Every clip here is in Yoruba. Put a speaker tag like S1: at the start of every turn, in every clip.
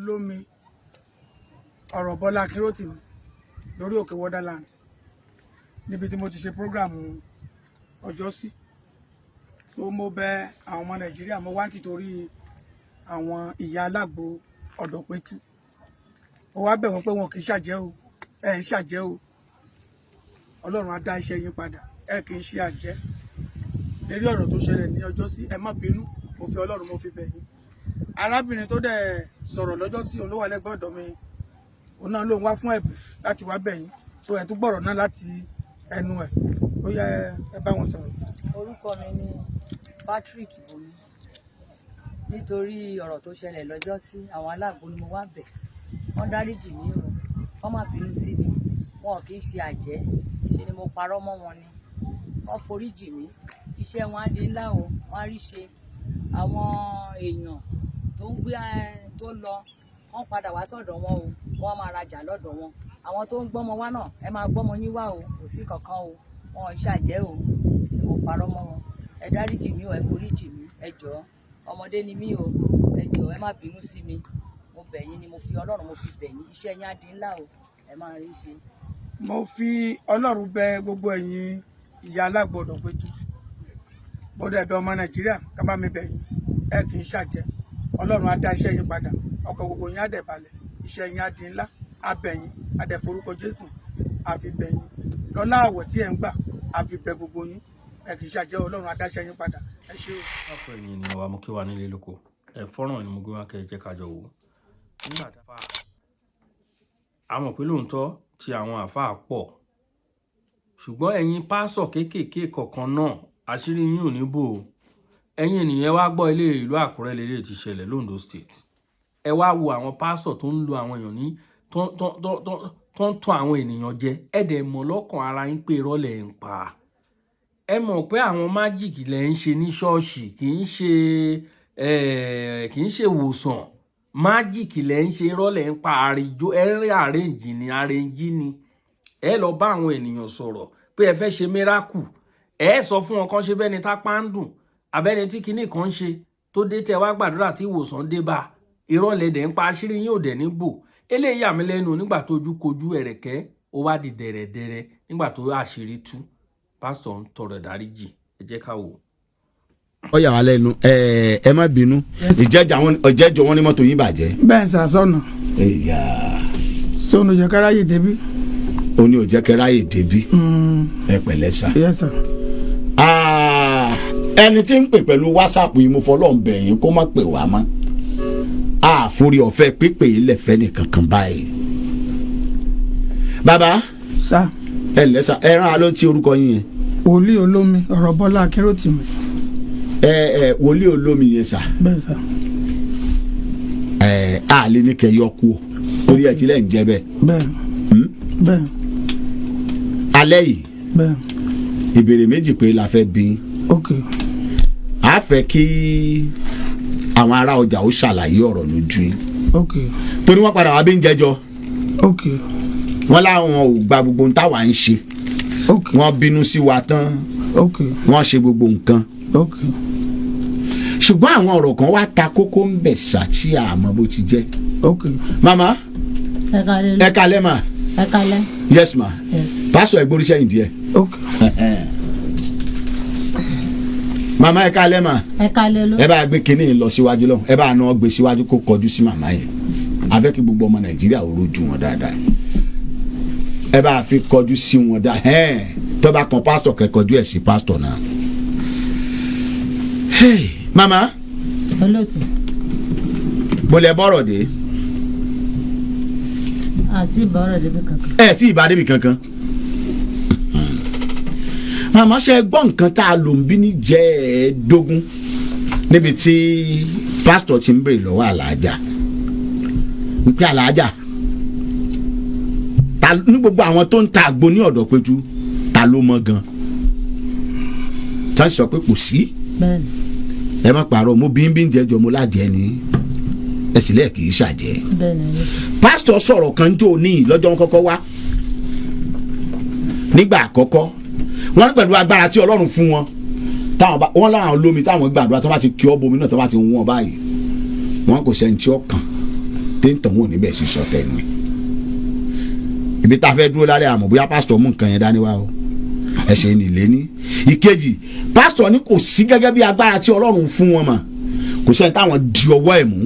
S1: olómi ọ̀rọ̀ Bọ́lá Akínrótìmí lórí òkè Wonderland níbi tí mo ti ṣe prógráàmù ọjọ́sí. So mo bẹ̀ àwọn ọmọ Nàìjíríà, mo wá nítorí àwọn ìyá alágbo Ọ̀dọ̀pẹ̀tù. Mo wá bẹ̀ wọ́n pé wọn kì í ṣàjẹ́ o, ẹ̀ ń ṣàjẹ́ o. Ọlọ́run á dá iṣẹ́ yín padà, ẹ kì í ṣe àjẹ́. Lérí ọ̀rọ̀ tó ṣẹlẹ̀ ní ọjọ́sí, ẹ má bínú, mo fi Ọlọ́run mo fi bẹ̀ yín. Arábìnrin tó dẹ̀ sọ̀rọ̀ lọ́jọ́sí, òun ló wà lẹ́gbẹ̀ẹ́ ọ̀dọ̀ mi, òun náà ló ń wá fún ẹ̀bẹ̀ láti wá bẹ̀ yín. So ẹ tún gbọ́rọ̀ náà láti ẹnu ẹ̀, ó yẹ ẹ bá wọn sọ̀rọ̀.
S2: Orúkọ mi ni Patrick Bolu. Nítorí ọ̀rọ̀ tó ṣẹlẹ̀ lọ́jọ́sí, àwọn alágbo ni mo wá bẹ̀. Wọ́n dáríjì mí o, wọ́n má bínú sí mi, wọn kì í ṣe àjẹ́, ṣe ni mo parọ́ mọ́ wọn ni. Wọ́n foríjì mí, iṣẹ́ wọn á di ńlá o, wọ́n á rí ṣe. Àwọn èèyàn tó ń gbé tó lọ, wọ́n padà wá sọ́dọ̀ wọn o, wọ́n máa rajà lọ́dọ̀ wọn. Àwọn tó ń gbọ́mọ wá náà, ẹ máa gbọ́mọ yín wá o, kò sí kankan o, wọn ò ṣàjẹ́ o, ṣe ni mo parọ́ mọ́ wọn. Ẹ dáríjì mí o, ẹ foríjì mí, ẹ jọ̀ọ́, ọmọdé ni mí o, ẹ jọ̀ọ́, ẹ má bínú sí mi. Mo bẹ̀ yín ni, mo fi Ọlọ́run mo fi bẹ̀ yín, iṣẹ́ yín á di ńlá o, ẹ máa rí ṣe.
S1: Mo fi Ọlọ́run bẹ̀ gbogbo ẹ̀yin ìyá alágbo Ọ̀dọ̀pẹ̀tù. Mo dẹ̀ bẹ̀ ọmọ Nàìjíríà ká bá mi bẹ̀ yín, ẹ kì í ṣàjẹ́. Ọlọ́run á dá iṣẹ́ yín padà, ọkọ̀ gbogbo yín á dẹ̀ balẹ̀, iṣẹ́ yín á di ńlá, á bẹ̀ yín, á dẹ̀ forúkọ Jésù, á fi bẹ̀ yín. Lọ́lá àwẹ̀ tí ẹ ń gbà, á fi bẹ̀ gbogbo yín, ẹ kì í ṣàjẹ́. Ọlọ́run á dá iṣẹ́ yín padà, ẹ ṣé o.
S3: Ọ̀pọ̀ ènìyàn ni àwa mú kí wà nílé lóko. Fọ́nrán ni mo gbé wá kẹ́ ẹ jẹ́ ká jọ wò. Nígbà tí a mọ̀ pé lóòótọ́ tí àwọn àfáà pọ̀, ṣùgbọ́n ẹ̀yin pásọ̀ kéékèèké kọ̀ọ̀kan náà àṣírí yín ò ní bò ó. Ẹ̀yin ènìyàn wá gbọ́ ilé ìlú Àkúrẹ́ lélẹ̀ ti ṣẹlẹ̀ l'Ondo State. Ẹ wá wo àwọn pásọ̀ tó ń lo àwọn èèyàn ní tó ń tọ́ àwọn ènìyàn jẹ. Ẹ dẹ̀ mọ̀ lọ́kàn ara yín pé irọ́ lẹ̀ ń pa. Ẹ mọ̀ pé àwọn májíìkì lẹ̀ ń ṣe ní ṣọ́ọ̀ṣì, kì í ṣe ìwòsàn. Májíìkì lẹ̀ ń ṣe, irọ́ lẹ̀ ń pa, àrìjó àrèǹjì ni. Ẹ lọ bá àwọn ènìyàn sọ̀rọ̀ pé ẹ fẹ́ ṣe miracle. Ẹ sọ fún wọn kan ṣe bẹ́ni tápá ń dùn, abẹ́ni tí kinní kan ṣe tó dé tẹ wá gbàdúrà tí ìwòsàn dé bá. Irọ́ lẹ̀ dẹ̀ ń pa, àṣírí yín ò dẹ̀ ní bò. Eléyìí yà mí lẹ́nu nígbà tó ojú kojú ẹ̀rẹ̀kẹ́ ó wá di dẹ̀rẹ̀dẹ̀rẹ̀ nígbà tó àṣírí tú. Pásítọ̀ ń tọrọ ìdáríjì, ẹ jẹ́ ká wò.
S4: Ó yà wá lẹ́nu, ẹ má bínú, ìjẹ́jọ́ wọn ní mọ́tò yín bàjẹ́.
S1: Bẹ́ẹ̀ sà sọ̀nà. Sọ̀nà jẹ́ káráyè débí.
S4: Ó ní ò jẹ́ káráyè débí. Ẹ pẹ̀lẹ́ sà.
S1: Yes sir.
S4: Ẹni tí ń pè pẹ̀lú WhatsApp yìí mo fọlọ́ ń bẹ̀ yín kó má pè wá mọ́. Àforí ọ̀fẹ́ pípé ilẹ̀ fẹ́ nìkan kan báyìí. Bàbá.
S1: Sà.
S4: Ẹ ǹlẹ́ sà, ẹ rán a ló ti orúkọ yín yẹn.
S1: Wòlíì olómi ọ̀rọ̀ Bọ́lá Akínrótìmí.
S4: Wòlíì olómi yẹn sà.
S1: Bẹ́ẹ̀ sà.
S4: Àlè ní kẹ́ yọ kú o torí ẹ̀ tí lẹ́ ń jẹ bẹ́ẹ̀.
S1: Bẹ́ẹ̀.
S4: Alẹ́ yìí.
S1: Bẹ́ẹ̀.
S4: Ìbéèrè méjì pé la fẹ́ bí.
S1: Ok.
S4: A fẹ́ kí àwọn ará ọjà ó ṣàlàyé ọ̀rọ̀ lójú yín.
S1: Ok.
S4: Torí wọ́n padà wá bí ń jẹjọ́.
S1: Ok.
S4: Wọ́n láwọn ò gba gbogbo ohun táwa ń ṣe.
S1: Ok.
S4: Wọ́n bínú sí wa tán.
S1: Ok.
S4: Wọ́n ṣe gbogbo nǹkan.
S1: Ok.
S4: Ṣùgbọ́n àwọn ọ̀rọ̀ kan wá ta kókó ń bẹ̀ ṣàtì àmọ́ bó ti jẹ́.
S1: Ok.
S4: Mama. Ẹ kalẹ́ ma.
S2: Ẹ kalẹ́.
S4: Yes ma.
S2: Yes.
S4: Pásọ̀ ẹ gbórí sẹ́yìn díẹ̀.
S1: Ok.
S4: Mama ẹ kalẹ́ ma.
S2: Ẹ kalẹ́ ló.
S4: Ẹ bá gbé kinní lọ síwájú lọ. Ẹ bá náà gbé síwájú kó kọjú sí màmá yẹn. A fẹ́ kí gbogbo ọmọ Nàìjíríà ó rojú wọn dáadáa. Ẹ bá fi kọjú sí wọn dáadáa. Tó bá kan pásítọ̀ kẹ́ kọjú ẹ̀ sí pásítọ̀ náà. Mama.
S2: Olóòtú.
S4: Bọ́lẹ̀ bọ́rọ̀ dé.
S2: Àti ìbọ̀rọ̀ débi kankan.
S4: Tí ìbá débi kankan. Màmá ṣe gbọ́ nǹkan tá a lò ń bí ní jẹ́ẹ̀ẹ́dógún níbi tí pásítọ̀ ti ń béèrè lọ́wọ́ àlàájá wípé àlàájá ní gbogbo àwọn tó ń ta àgbo ní Ọ̀dọ̀pẹ̀tù ta ló mọ̀ gan tá a sọ pé kò sí.
S2: Bẹ́ẹ̀ni.
S4: Ẹ má pààrọ̀ mo bí ń jẹjọ mo lájẹ ni ẹ sì lẹ́ẹ̀ kì í ṣàjẹ́.
S2: Bẹ́ẹ̀ni.
S4: Pásítọ̀ sọ̀rọ̀ kan jò ní lọ́jọ́ kọ́kọ́ wá nígbà àkọ́kọ́ wọ́n ní pẹ̀lú agbára tí Ọlọ́run fún wọn wọ́n láwọn olómi táwọn gbàdúrà tó bá ti kí ọ́ bomi náà tó bá ti wọ́n báyìí wọ́n kò sẹ́ni tí ó kàn téńtọ̀ wọn ò ní bẹ̀ sí sọ tẹnu ẹ̀ ibi tá a fẹ́ dúró lálẹ́ àmọ́ bóyá pásítọ̀ mú nǹkan yẹn dání wá o ẹ ṣe ní ilé ní. ìkejì pásítọ̀ ní kò sí gẹ́gẹ́ bí agbára tí Ọlọ́run fún wọn mà kò sẹ́ni táwọn di ọwọ́ ẹ̀ mú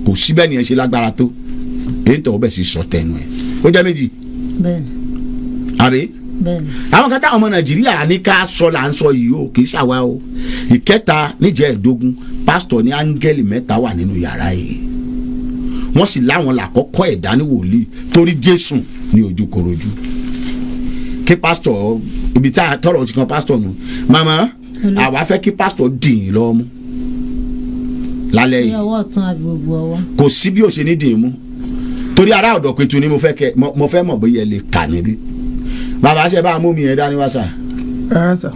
S4: kò sí bẹ́ẹ̀ ni ẹ ṣe lágbára tó èyí tó bẹ̀ sí sọ tẹnu ẹ̀ ó jẹ́ méjì.
S2: bẹ́ẹ̀ni.
S4: àbí.
S2: bẹ́ẹ̀ni.
S4: àwọn kan táwọn ọmọ Nàìjíríà ní ká sọ là ń sọ yìí o kì í ṣàwa o. ìkẹta níjẹ̀ẹ́dógún pásítọ̀ ní áńgẹ́lì mẹ́ta wà nínú yàrá yìí wọ́n sì láwọn làkọ́kọ́ ẹ̀dá ní wòlíì torí Jésù ní ojúkorojú kí pásítọ̀ ibi tá a tọrọ ti kan pásítọ̀ nù màmá àwa fẹ́ kí pásítọ̀ dìn ín lọ́wọ́ mú lálẹ́ yìí
S2: ọwọ́ ọ̀tún àbí gbogbo ọwọ́.
S4: kò sí bí o ṣe ní dìn ín mú torí ará ọ̀dọ̀ pẹ̀tù ni mo fẹ́ mọ̀ bóyá ẹ lè kà níbí bàbá ṣe bá a mú mi yẹn dání wá sà.
S1: rárá sà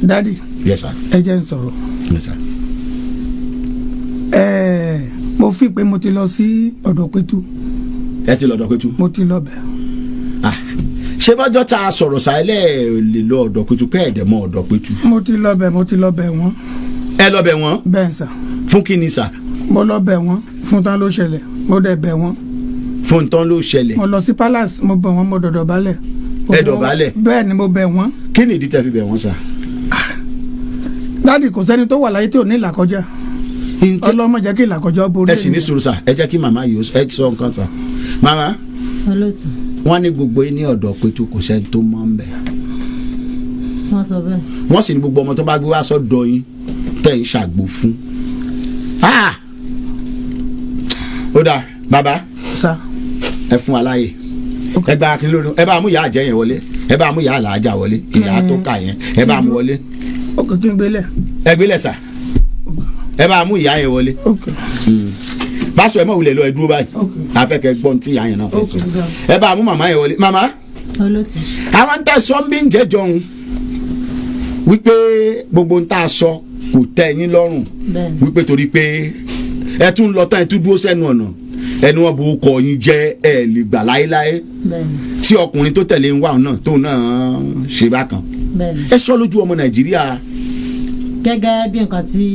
S1: dádì
S4: yes sir.
S1: ẹ jẹ́ n sọ̀rọ̀
S4: yes sir.
S1: mo fi pé mo ti lọ sí ọ̀dọ̀ pẹ̀tù.
S4: ẹ ti lọ ọ̀dọ̀ pẹ̀tù.
S1: mo ti lọ bẹ̀.
S4: ṣé bọ́jọ́ tá a sọ̀rọ̀ sáyẹ́lẹ̀ lè lọ ọ̀dọ̀ pẹ̀tù pé ẹ̀dẹ̀ mọ́ ọ̀dọ̀ pẹ̀tù.
S1: mo ti lọ bẹ̀ wọ́n.
S4: ẹ lọ bẹ̀ wọ́n.
S1: bẹ́ẹ̀ sà.
S4: fún kí ni sà.
S1: mo lọ bẹ̀ wọ́n fún tán ló ṣẹlẹ̀ mo dẹ̀ bẹ̀ wọ́n.
S4: fún tán ló ṣẹlẹ̀.
S1: mo lọ sí palace mo bẹ̀ wọ́n mo dọ̀dọ̀ balẹ̀.
S4: ẹ dọ̀bálẹ̀.
S1: bẹ́ẹ̀ ni mo bẹ̀ wọ́n.
S4: kí ni ìdí tẹ́ fi bẹ̀ wọ́n sà.
S1: dádì kò sẹ́ni tó wà láyé tí ò ní ìlàkọjá ọlọ́mọ jẹ́ kí ìlàkọjá borí.
S4: ẹ sì ní sùúrù sà ẹ jẹ́ kí màmá yìí ẹ sọ nǹkan sà. màmá
S2: olóòtú.
S4: wọ́n ní gbogbo yín ní ọ̀dọ̀ pẹ̀tù kò sẹ́ni tó mọ̀ ń bẹ̀.
S2: wọ́n sọ bẹ́ẹ̀.
S4: wọ́n sì ní gbogbo ọmọ tó bá gbé wá sọ́dọ̀ yín tẹ̀ ń ṣàgbò fún. ó dáa bàbá
S1: sà
S4: ẹ fún wa láàyè ẹ gba akin lórí ẹ bá mú ìyá àjẹ yẹn wọlé ẹ bá mú ìyá àlàájá wọlé ìyá tó kà yẹn ẹ bá mú wọlé.
S1: ó kò kí n gbélé.
S4: ẹ gbélé sà ẹ bá mú ìyá yẹn wọlé. báṣọ ẹ mọ̀ wulẹ̀ lọ ẹ dúró báyìí afẹ́kẹ́ gbọ́n tí ìyá yẹn náà fẹ́ sọ ẹ bá mú màmá yẹn wọlé. màmá
S2: olóòtú.
S4: àwọn ń tẹ sọ ń bí ń jẹjọ ń wípé gbogbo ń tà sọ kò tẹ́ yín lọ́rùn wípé torí pé ẹ tún lọ tán ẹ tún dúró sẹ́nu ọ̀nà ẹni wọn bò kọ yín jẹ́ ẹ lè gbà láéláé tí ọkùnrin tó tẹ̀lé ń wà náà tó náà ṣe bákan ẹ sọ lójú ọmọ Nàìjíríà.
S2: gẹ́gẹ́ bí nǹkan tí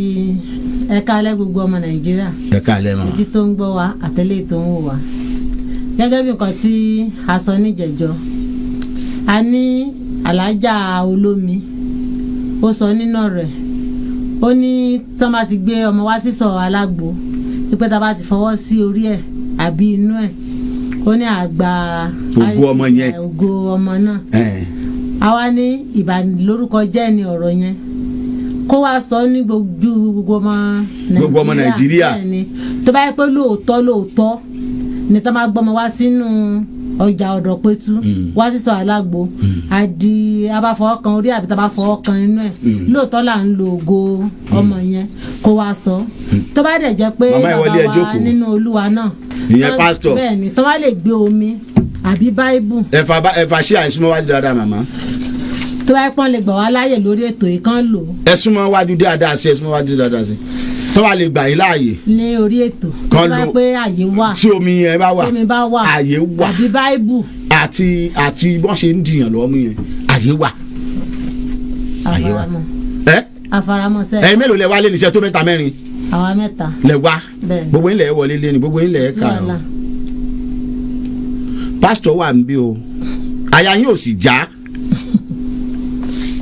S2: ẹ kálẹ̀ gbogbo ọmọ Nàìjíríà
S4: ẹ kálẹ̀ mọ́
S2: etí tó ń gbọ́ wa àtẹ́lẹ̀ tó ń wò wá gẹ́gẹ́ bí nǹkan tí a sọ níjẹ̀jọ́ a ní alájà olómi ó sọ nínú rẹ̀ ó ní tó bá ti gbé ọmọ wá sísọ alágbo pípẹ́ tá a bá ti fọwọ́ sí orí ẹ̀ àbí inú ẹ̀ ó ní àgbà
S4: ògo ọmọ yẹn
S2: ògo ọmọ náà àwa ní ìbànilórúkọ jẹ́ ni ọ̀rọ̀ yẹn kó wá sọ ní gbogbo ọmọ Nàìjíríà tó bá yẹ pé lóòótọ́ ni tó máa gbọ́mọ wá sínú ọjà ọ̀dọ̀ pẹ̀tù wá sísọ alágbo àdì abáfọwọ́ kan orí àbí tábà fọwọ́ kan inú ẹ̀ lóòótọ́ là ń lo ògo ọmọ yẹn kó wá sọ tó bá dẹ̀ jẹ́ pé bàbá wa nínú Olúwa náà
S4: ìyẹn pásítọ̀
S2: bẹ́ẹ̀ ni tó bá lè gbé omi àbí báíbù.
S4: ẹ̀fà ṣé àìsúnmọ́ wájú dáadáa màmá.
S2: tó bá pọ́n lè gbà wá láàyè lórí ètò yìí kan lò.
S4: ẹ súnmọ́ wájú dáadáa sí ẹ súnmọ́ wájú dáadáa sí tó bá lè gbà yín láàyè.
S2: ní orí ètò
S4: kan
S2: lò pé àyè wà.
S4: tí omi yẹn bá wà àyè wà
S2: àbí báíbù.
S4: àti bọ́n ṣe ń dìyàn lọ́wọ́ mú yẹn àyè wà.
S2: àfaramọ́. àfaramọ́ sẹ́ẹ̀.
S4: ẹ̀yin mélòó lẹ wá lé níṣẹ́ tó mẹ́ta mẹ́rin.
S2: àwa mẹ́ta.
S4: lẹ wá gbogbo yín lẹ wọlé lé ní gbogbo yín lẹ kà ó. pásítọ̀ wà ń bí o àyà yín ò sì já.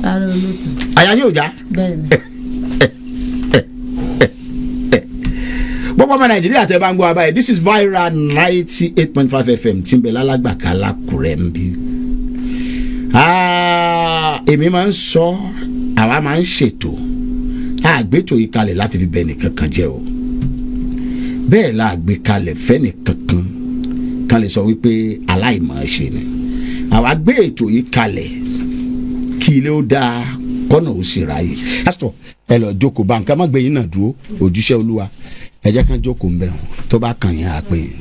S2: ara olóòtú.
S4: àyà yín ò já.
S2: bẹ́ẹ̀ni.
S4: gbogbo ọmọ Nàìjíríà tẹ́ bá ń gbọ́ abáyé this is Viral 98.5 FM tí ń bẹ lálágbàká lákùrẹ́ ń bí. èmi máa ń sọ àwa máa ń ṣètò àgbétò yìí kalẹ̀ láti fi bẹ́ẹ̀ nìkan kan jẹ́ o bẹ́ẹ̀ la gbé kalẹ̀ fẹ́ nìkan kan lè sọ wípé aláìmọ̀ ṣe ni àwa gbé ètò yìí kalẹ̀ kí ilé ó dáa kọ́nà ó sì ráyè. pásítọ̀ ẹ lọ jókòó bá nǹkan má gbé yín náà dúró òjíṣẹ́ Olúwa ẹ jẹ́ kán jókòó ń bẹ̀ wọ́n tó bá kàn yín àpè yín.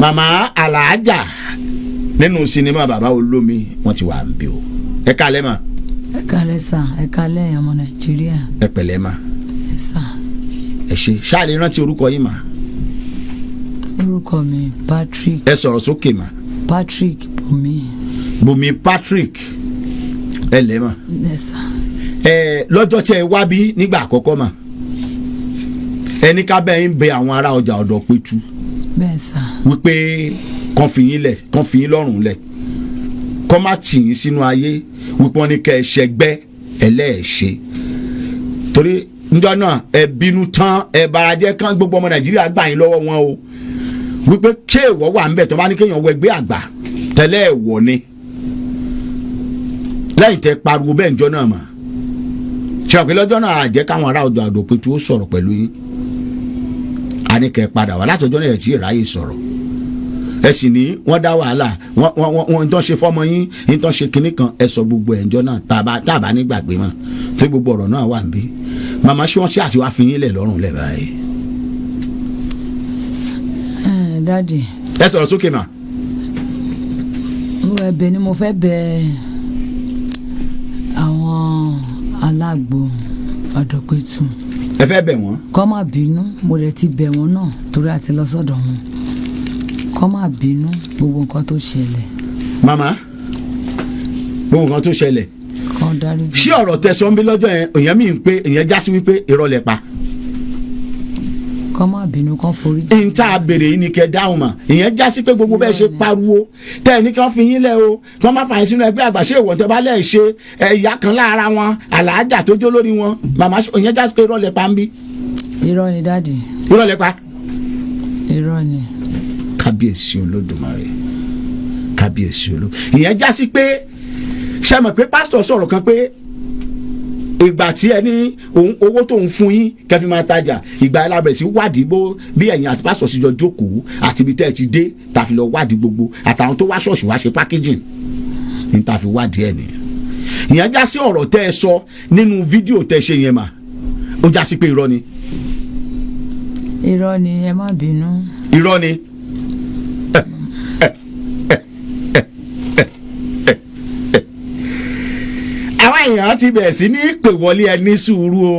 S4: màmá àlàájà nínú sinimá bàbá olómi wọ́n ti wà ń bí o ẹ kálẹ̀ mà.
S5: ẹ kálẹ̀ sà ẹ kálẹ̀ ọmọ Nàìjíríà.
S4: ẹ pẹ̀lẹ́ mà.
S5: ẹ sà.
S4: ẹ ṣe ṣáà lè rántí orúkọ yín mà.
S5: orúkọ mi Patrick.
S4: ẹ sọ̀rọ̀ sókè mà.
S5: Patrick
S4: Bùnmi Patrick ẹ lẹ́ mà.
S5: ẹ sà.
S4: lọ́jọ́ tí ẹ wá bí nígbà àkọ́kọ́ mà ẹni ká bẹ́ẹ̀ ń bẹ àwọn ará ọjà ọ̀dọ̀ Pétu
S5: bẹ́ẹ̀ sà.
S4: wípé kàn fi yín lọ́rùn lẹ̀ kọ́ má tì yín sínú ayé wípé wọ́n ní kẹ́ ẹ ṣẹgbẹ́ ẹlẹ́ẹ̀ṣẹ̀ torí njọ́ náà ẹ bínú tán ẹ barajẹ́ kán gbogbo ọmọ Nàìjíríà gbà yín lọ́wọ́ wọn o wípé ṣé èèwọ̀ wà ń bẹ̀ tó bá ní kéèyàn wọ ẹgbẹ́ àgbà tẹ́lẹ̀ ẹ̀wọ̀ ni lẹ́yìn tẹ́ pariwo bẹ́ẹ̀ njọ́ náà mà ṣe àpè lọ́jọ́ náà àjẹ́ káwọn ará ọjà ọ̀dọ̀ Pétu ó sọ̀rọ̀ pẹ̀lú yín a ní kẹ́ padà wá látọjọ́ náà ẹ̀ tí ì ráyè sọ̀rọ̀ ẹ sì ní wọ́n dá wàhálà wọ́n ń tán ṣe fọ́mọ yín ń tán ṣe kinní kan ẹ sọ gbogbo ẹ̀ńjọ́ náà tàbá nígbàgbé mọ́ tó gbogbo ọ̀rọ̀ náà wà níbí màmá ṣé wọ́n ṣe àti wá fi yín lẹ̀ lọ́rùn lẹ̀ báyìí.
S5: dáàdì.
S4: ẹ sọ̀rọ̀ sókè mà.
S5: ẹ̀bẹ̀ ni mo fẹ́ bẹ̀ àwọn alágbo ọ̀dọ̀ Pétu.
S4: ẹ fẹ́ bẹ̀ wọ́n.
S5: kọ́ má bínú mo lè ti bẹ̀ wọ́n náà torí àti lọ sọ́dọ̀ wọn kọ́ má bínú gbogbo nǹkan tó ṣẹlẹ̀.
S4: màmá gbogbo nǹkan tó ṣẹlẹ̀.
S5: kọ́ dárí jù.
S4: ṣé ọ̀rọ̀ tẹ̀sán ń bí lọ́jọ́ yẹn èèyàn mi ń pé èèyàn já sí wípé irọ́ lẹ pa.
S5: kọ́ má bínú kọ́ forí jù.
S4: ìta béèrè yìí ni kẹ́ dáhùn mà èèyàn já sí pé gbogbo bẹ́ẹ̀ ṣe pariwo tẹ́ ẹ ní kí wọ́n fi yín lẹ̀ o kí wọ́n má fà yín sínú ẹgbẹ́ àgbà ṣé ìwọ̀n tẹ́ bá lẹ̀ ṣe ẹ̀yà kan lára wọn àlàájà tó jó lórí wọn màmá èèyàn já sí pé irọ́ lẹ pa ń bí.
S5: irọ́ ni dáàdì.
S4: irọ́ lẹ pa.
S5: irọ́ ni.
S4: kábíyèsí Olódùmarè kábíyèsí ìyẹn já sí pé ṣe mọ̀ pé pásítọ̀ sọ̀rọ̀ kan pé ìgbà tí ẹni owó tó ń fún yín kẹfì máa tajà ìgbà alábẹ̀rẹ̀ sí wádìí bó bí ẹ̀yin àti pásítọ̀ sì jọ jókòó àti ibi tẹ́ ẹ ti dé tàfi lọ wádìí gbogbo àtàwọn tó wá ṣọ́ọ̀ṣì wá ṣe packaging ní tàfi wádìí ẹ̀ nìyẹn ìyẹn já sí ọ̀rọ̀ tẹ́ ẹ sọ nínú fídíò tẹ́ ṣe yẹn mà ó já sí pé irọ́ ni.
S5: irọ́ ni ẹ má bínú.
S4: irọ́ ni. àwọn èèyàn ti bẹ̀rẹ̀ sí ní pè wọlé ẹ ní sùúrù o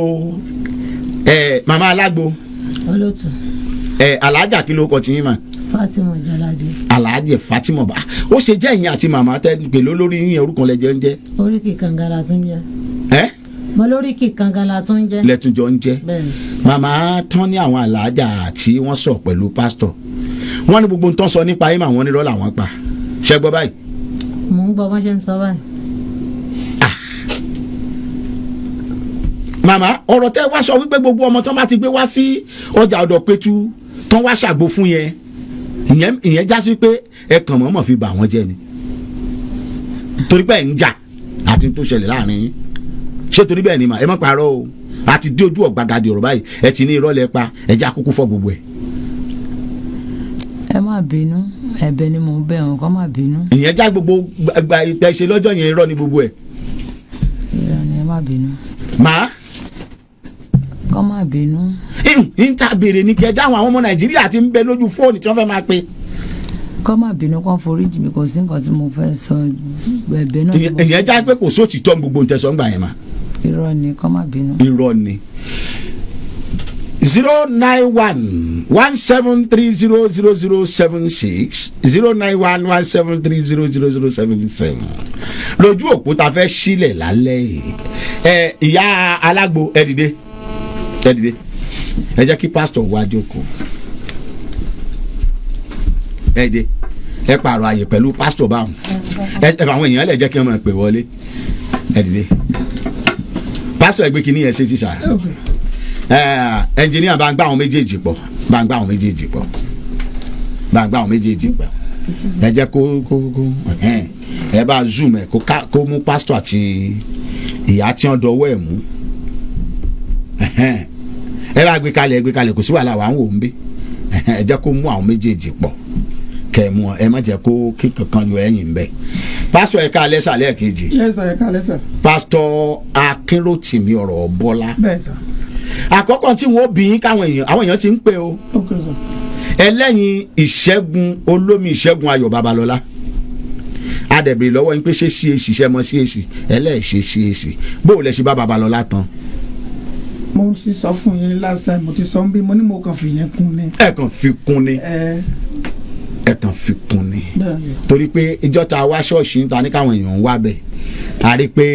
S4: màmá alágbo
S6: olótù
S4: alájà kí ló kọ tí yín mà.
S6: Fatima Jalade.
S4: aláàjẹ Fatima bá ó ṣe jẹ́ ìyẹn àti màmá tẹ́ pẹ̀lú olórí yín orúkọ lẹ́jẹ̀ ń jẹ́.
S6: oríkì kàngàlà tún jẹ.
S4: ẹ.
S6: mo lóríkì kàngàlà tún jẹ.
S4: lẹ́túnjọ ń jẹ́.
S6: bẹ́ẹ̀ni.
S4: màmá tán ní àwọn aláàjà tí wọ́n sọ pẹ̀lú pásítọ̀ wọ́n ní gbogbo nǹkan sọ nípa yín mà wọ́n ní irọ́ làwọn pa ṣẹ́ gbọ́ báyìí.
S6: mò ń gbọ́ bọ́n ṣe ń sọ báyìí.
S4: màmá ọ̀rọ̀ tẹ́ wá sọ wípé gbogbo ọmọ tán bá ti gbé wá sí ọjà ọ̀dọ̀ Pétu tán wá ṣàgbo fún yẹn ìyẹn já sí pé ẹ kàn mọ́mọ́ fi bà wọ́n jẹ́ ni torí pé ẹ̀ ń jà àti tó ṣẹlẹ̀ láàrin yín ṣé torí bẹ́ẹ̀ ni mà ẹ má parọ́ o àti dé ojú ọ̀gbagadì ọ̀rọ̀ báyìí ẹ ti ní irọ́ lẹ pa ẹ já kúkú fọ́ gbogbo ẹ̀.
S5: ẹ má bínú ẹ̀bẹ̀ ni mò ń bẹ̀ wọ́n kó má bínú.
S4: ìyẹn já gbogbo gba ìtẹ̀ ṣe lọ́jọ́ yẹn irọ́ ni gbogbo ẹ̀.
S5: irọ́ ni ẹ má bínú.
S4: màá
S5: kọ́ má bínú.
S4: níta béèrè ní kí ẹ dáhùn àwọn ọmọ Nàìjíríà ti ń bẹ lójú fóònù tí wọ́n fẹ́ máa pe.
S5: kọ́ má bínú kọ́ forí jì mí kò sí nǹkan tí mo fẹ́ sọ ẹ̀bẹ̀ náà.
S4: ìyẹn já pé kò sóòtítọ́ gbogbo ń tẹ̀sán gbà yẹn mà.
S5: irọ́ ni kọ́ má bínú.
S4: irọ́ ni 09117300076 09117300077 lójú òpó ta fẹ́ sílẹ̀ lálẹ́ yìí ìyá alágbo ẹ dìde ẹ jẹ́ kí pásítọ̀ wá jókòó ẹ dìde ẹ pààrọ̀ àyè pẹ̀lú pásítọ̀ báwọn ẹ fàwọn èèyàn lẹ̀ jẹ́ kí wọ́n máa pè wọlé ẹ dìde pásítọ̀ ẹgbẹ́ kìíní yẹn ṣe ti sà ẹnjìníà bá ń gbá àwọn méjèèjì pọ̀ ẹ jẹ́ kó ẹ bá zoom ẹ kó mú pásítọ̀ àti ìyá tí wọ́n dọwọ́ ẹ̀ mú ẹ bá gbé kalẹ̀ kò sí wàhálà wà ń wò ń bí ẹ jẹ́ kó mú àwọn méjèèjì pọ̀ kẹ́ ẹ mú ẹ má jẹ́ kó kí kankan yọ ẹ̀yìn bẹ́ẹ̀ pásítọ̀ ẹ̀ka alẹ́ sàlẹ̀ kejì
S1: ẹ̀ka alẹ́ sà.
S4: pásítọ̀ Akínrótìmí ọ̀rọ̀ Bọ́lá
S1: bẹ́ẹ̀ sà.
S4: àkọ́kọ́ tí wọ́n bí yín káwọn èèyàn ti ń pè o
S1: okay sà.
S4: ẹlẹ́yin olómi ìṣẹ́gun Ayọ̀ Babalọ́lá adẹ̀bìrì lọ́wọ́ yín pé ṣé CAC ṣiṣẹ́ mọ́ CAC ẹlẹ́ẹ̀ṣẹ̀ CAC bó o lẹ ṣe bá Babalọ́lá tán.
S1: mo ti sọ fún yín last time mo ti sọ ń bí mo ní mo kàn fi yẹn kún ni.
S4: ẹ kàn fi kún ni torí pé ìjọ ta wá ṣọ́ọ̀ṣì níta ní káwọn èèyàn ń wá bẹ̀ a rí pé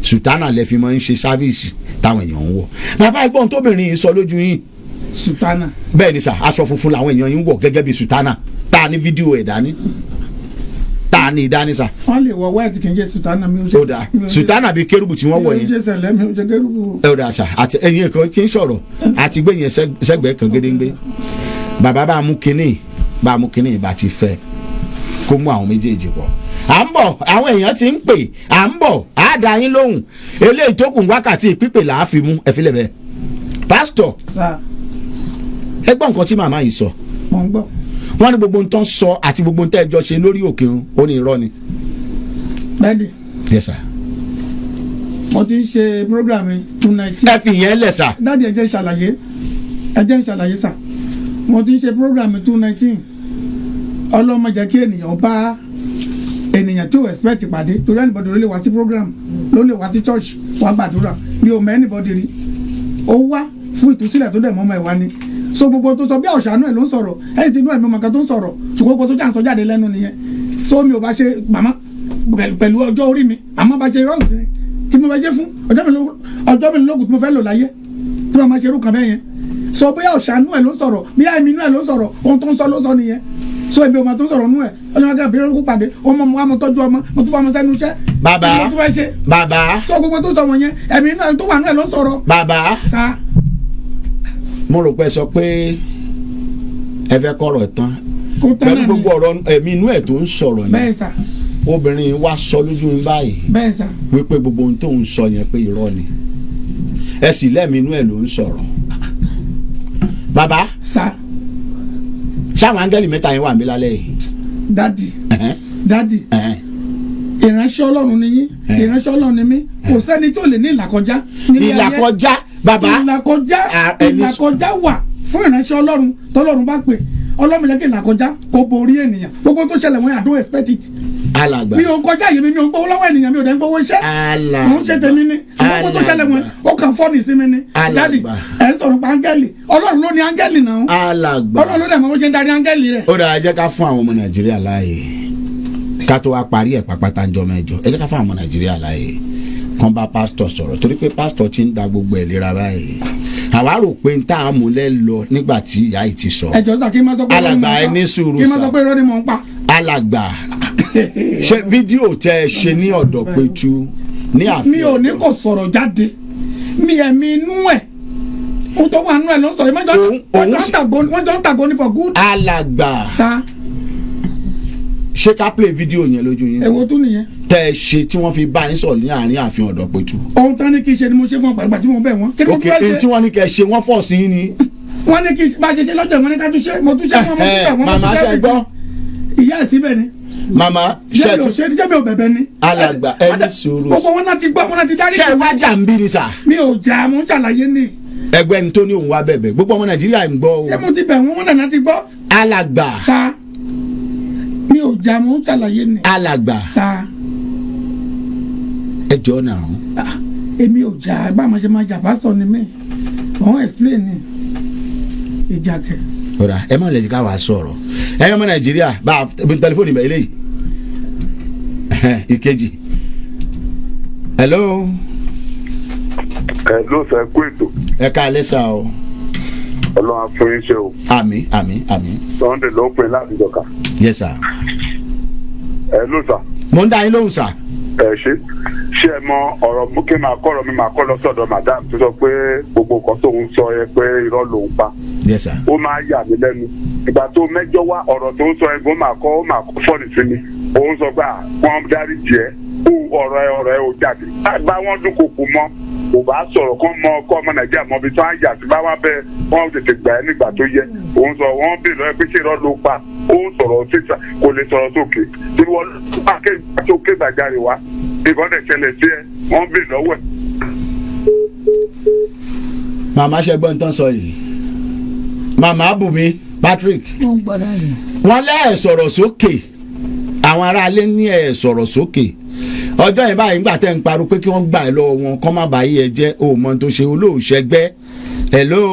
S4: sùtánà lẹ fi máa ń ṣe sáfíìsì táwọn èèyàn ń wọ̀ bàbá ẹ̀gbọ́n tóbìnrin yìí sọ lójú yín.
S1: sùtánà.
S4: bẹ́ẹ̀ ni sà aṣọ funfun làwọn èèyàn yín ń wọ̀ gẹ́gẹ́ bí sùtánà tá a ní fídíò ẹ̀ dání tá a ní ìdání sà.
S1: wọ́n lè wọ white kì í jẹ́ sùtánà mi ò ṣe.
S4: ó dà sùtánà bíi kérúbù tí wọ́n wọ̀ yẹn.
S1: mi ò ṣe sẹ̀lẹ̀ mi ò ṣe kérúbù.
S4: ó dà sà àti ẹ̀yin kan kì í sọ̀rọ̀ àti gbé yẹn sẹ́gbẹ̀ẹ́ kan gédéńgbé bàbá bá a mú kinní bá ti fẹ́ kó mú àwọn méjèèjì pọ̀ à ń bọ̀ àwọn èèyàn ti ń pè à ń bọ̀ á dá yín lóhùn eléyìí tó kù wákàtí pípè là á fi mú ẹ fi lẹ̀ bẹ́ẹ̀ pásítọ̀ ẹ gbọ́ nǹkan tí màmá yìí sọ
S1: mo ń gbọ́
S4: wọ́n ní gbogbo nǹkan sọ àti gbogbo nǹkan ẹjọ́ ṣe lórí òkè ó ní irọ́ ni.
S1: dádì
S4: yes sir.
S1: mo ti ń ṣe program 219.
S4: ẹ fi yẹn lẹ̀ sà.
S1: dádì ẹ jẹ́ n ṣàlàyé sà mo ti ń ṣe program 219 ọlọ́mọ jẹ́ kí ènìyàn bá ènìyàn tí ò expect pàdé torí anybody ló lè wá sí program ló lè wá sí church wá gbàdúrà mi ò mọ anybody rí ó wá fún ìtúsílẹ̀ tó dẹ̀ mọ́ ọmọ ẹ̀ wá ni so gbogbo tó sọ bí ọ̀ṣánú ẹ̀ ló ń sọ̀rọ̀ ẹ̀yìn tí inú ẹ̀ mọ̀ọ́kan tó ń sọ̀rọ̀ ṣùgbọ́n gbogbo tó jà ń sọ jáde lẹ́nu nìyẹn so mi ò bá ṣe màmá pẹ̀lú ọjọ́ orí mi àmọ́ bá ṣe rọ́ọ̀sì kí mo bá jẹ́ fún ọjọ́ mi lókùn tí mo fẹ́ lò láyé tí mo máa ṣe irú kan bẹ́ẹ̀ yẹn so bóyá ọ̀ṣánú ẹ̀ ló ń sọ̀rọ̀ bí àìmí inú ẹ̀ ló ń sọ̀rọ̀ ohun tó ń sọ ló sọ nìyẹn so ebi ọmọ tó ń sọ̀rọ̀ nú ẹ̀ ọjọ́ ajá bí orúkú pàdé ọmọ mu wa mo tọ́jú ọmọ mo tún fọ ọmọ sẹ́nu iṣẹ́.
S4: bàbá
S1: so gbogbo tó sọ wọn yẹn ẹ̀mí inú ẹ̀ tó wà nú ẹ̀ ló ń sọ̀rọ̀.
S4: bàbá
S1: sa.
S4: mo rò pé sọ pé ẹ fẹ́ kọ̀rọ̀ tán pẹ̀lú gbogbo ọ̀rọ̀ ẹ̀mí inú ẹ̀ tó ń sọ̀rọ̀ yẹn
S1: bẹ́ẹ̀ sà
S4: obìnrin wa sọ lójú mi báyìí
S1: bẹ́ẹ̀ sà
S4: wípé gbogbo ohun tó ń sọ yẹn pé irọ́ ni ẹ sì lẹ́mìí inú ẹ̀ ló ń sọ̀rọ̀ bàbá
S1: sa
S4: sáwọn áńgẹ́lì mẹ́ta yẹn wà mí lálẹ́ yìí.
S1: dádì ìránṣẹ́ ọlọ́run ni yín ìránṣẹ́ ọlọ́run ni mí kò sẹ́ni tó lè ní ìlàkọjá.
S4: ìlàkọjá bàbá
S1: ìlàkọjá wà fún ìránṣẹ́ ọlọ́run tọ́lọ́run bá pè ọlọ́run jẹ́ kí ìlàkọjá kó borí ènìyàn gbogbo tó ṣẹlẹ̀ wọ́n yà don't expect it.
S4: alàgbà
S1: mi ò kọjá yìí mi ò ń gbowó lọ́wọ́ ènìyàn mi ò dẹ̀ ń gbowó iṣẹ́.
S4: alàgbà
S1: mo ń ṣe tèmi ni gbogbo tó ṣẹlẹ̀ wọ́n ó kàn fọ́ọ̀nì sí mi ni. dádì ẹ̀ ń sọ̀rọ̀ pa áńgẹ́lì ọlọ́run ló ní áńgẹ́lì náà.
S4: alàgbà
S1: ọlọ́run ló dẹ̀ mọ́ bó ṣe ń darí áńgẹ́lì rẹ̀.
S4: ó dáa jẹ́ ká fún àwọn ọmọ nàìjíríà láàyè ká tó wá parí ẹ̀ pàpàtà ń jọ mẹ́jọ ẹ jẹ́ ká fún àwọn ọmọ nàìjíríà láàyè kàn bá pásítọ̀ sọ̀rọ̀ torí pé pásítọ̀ ti ń da gbogbo ẹ̀ lera báyìí àwa rò pé n tá a mú lẹ́ lọ nígbà tí ìyá yìí ti sọ.
S1: ẹjọ́ sà kí n má sọ pé
S4: alàgbà ẹ ní sùúrù sà
S1: kí n má sọ pé irọ́ ni mò ń pa.
S4: alàgbà ṣe fídíò tẹ ẹ ṣe ní ọ̀dọ̀ Pétu ní àfihàn.
S1: mi ò ní kò sọ̀rọ̀ jáde mi ẹ̀mí inú ẹ̀ ohun tó wà nínú ẹ̀ ló ń sọ yìí wọ́n jọ ń tàgó ní for good.
S4: alàgbà
S1: sa
S4: ṣé ká play fídíò yẹn lójú yín.
S1: èwo tún nìyẹn.
S4: tẹ ẹ ṣe tí wọ́n fi bá yín sọ̀rọ̀ ní àárín ààfin ọ̀dọ̀ Pétu.
S1: ohun tán ní kí n ṣe ni mo ṣe fún ọ̀pàdé tí mo bẹ̀ wọ́n.
S4: ok èyí tí wọ́n ní kẹ́ ṣe wọ́n fọ̀ sí yín ni.
S1: wọ́n ní kí bá a ṣe ṣe lọ́jọ́ ìwọ́n ní ká tún ṣe mo tún ṣe fún ọmọ tó bẹ̀ wọ́n.
S4: màmá ṣe gbọ́.
S1: ìyá ẹ̀ síbẹ̀ ni.
S4: màmá ṣe
S1: ṣé mi ò bẹ̀bẹ̀ ni.
S4: alàgbà ẹ ní sùúrù.
S1: gbogbo wọn náà ti gbọ́ wọn náà ti dárí.
S4: ṣé ẹ wá jà ń bí ni sà.
S1: mi ò jà mo ń ṣàlàyé ni.
S4: ẹgbẹ́ ni tó ní òun wá bẹ̀bẹ̀ gbogbo ọmọ Nàìjíríà ń gbọ́ o.
S1: ṣé mo ti bẹ̀ wọ́n náà ti gbọ́.
S4: alàgbà.
S1: sa mi ò jà mo ń ṣàlàyé ni.
S4: alàgbà.
S1: sa
S4: ẹ jọ náà.
S1: èmi ò jà bá a máa ṣe máa jà pásítọ̀ ni mí òun explain ni ìjà kẹ.
S4: ọ̀rà ẹ má lè ká wàá sọ̀rọ̀ ẹ yọ ọmọ Nàìjíríà bá a tẹlifóònù ìbẹ̀ eléyìí ìkejì. hello.
S7: hello sir kú ètò.
S4: ẹ ká alẹ́ sá o.
S7: ọlọ́run àfọyín ṣe o.
S4: àmín àmín àmín.
S7: Sunday ló ń pè láti jọ̀ka.
S4: yes sir.
S7: hello sir.
S4: mo ń dá yín lóhùn sà.
S7: ṣé ẹ mọ ọ̀rọ̀ mú kí máa kọ́rọ̀ mi máa kọ́ lọ sọ́dọ̀ madam tó sọ pé gbogbo nǹkan tó ń sọ yẹ pé irọ́ ló ń pa.
S4: yes sir.
S7: ó máa yà mí lẹ́nu ìgbà tó mẹ́jọ wá ọ̀rọ̀ tó ń sọ ẹ̀gbọ́n máa kọ́ fọ́ọ̀nì sí mi òun sọ pé wọ́n dárí jẹ́ ọ̀rọ̀ ẹ̀ ò jáde bá wọn dún kòkò mọ́ kò bá sọ̀rọ̀ kó mọ ọkọ ọmọ Nàìjíríà mọ ibi tó ń yà sí bá wá bẹ́ẹ̀ wọ́n tètè gbà ẹ́ nígbà tó yẹ òun sọ wọ́n bèèrè lọ́wọ́ pé ṣé irọ́ ló pa òun sọ̀rọ̀ síta kò lè sọ̀rọ̀ sókè tí wọ́n tó ké gbàjarè wá ìbọn dẹ̀ ṣẹlẹ̀ sí ẹ wọ́n bèèrè lọ́wọ́ ẹ̀.
S4: màmá ṣe gbọ́n tán sọ yìí màmá Bùnmi Patrick wọ́n lẹ́ẹ̀ sọ̀rọ̀ sókè àwọn aráalé ní ẹ̀ sọ̀rọ̀ sókè ọjọ́ yìí báyìí nígbà tẹ́ ń parọ́ pé kí wọ́n gbà ẹ́ lọ́wọ́ wọn kọ́ má bàa yí ẹ jẹ́ òmò tó ṣe olóòṣẹ́gbẹ́ hello.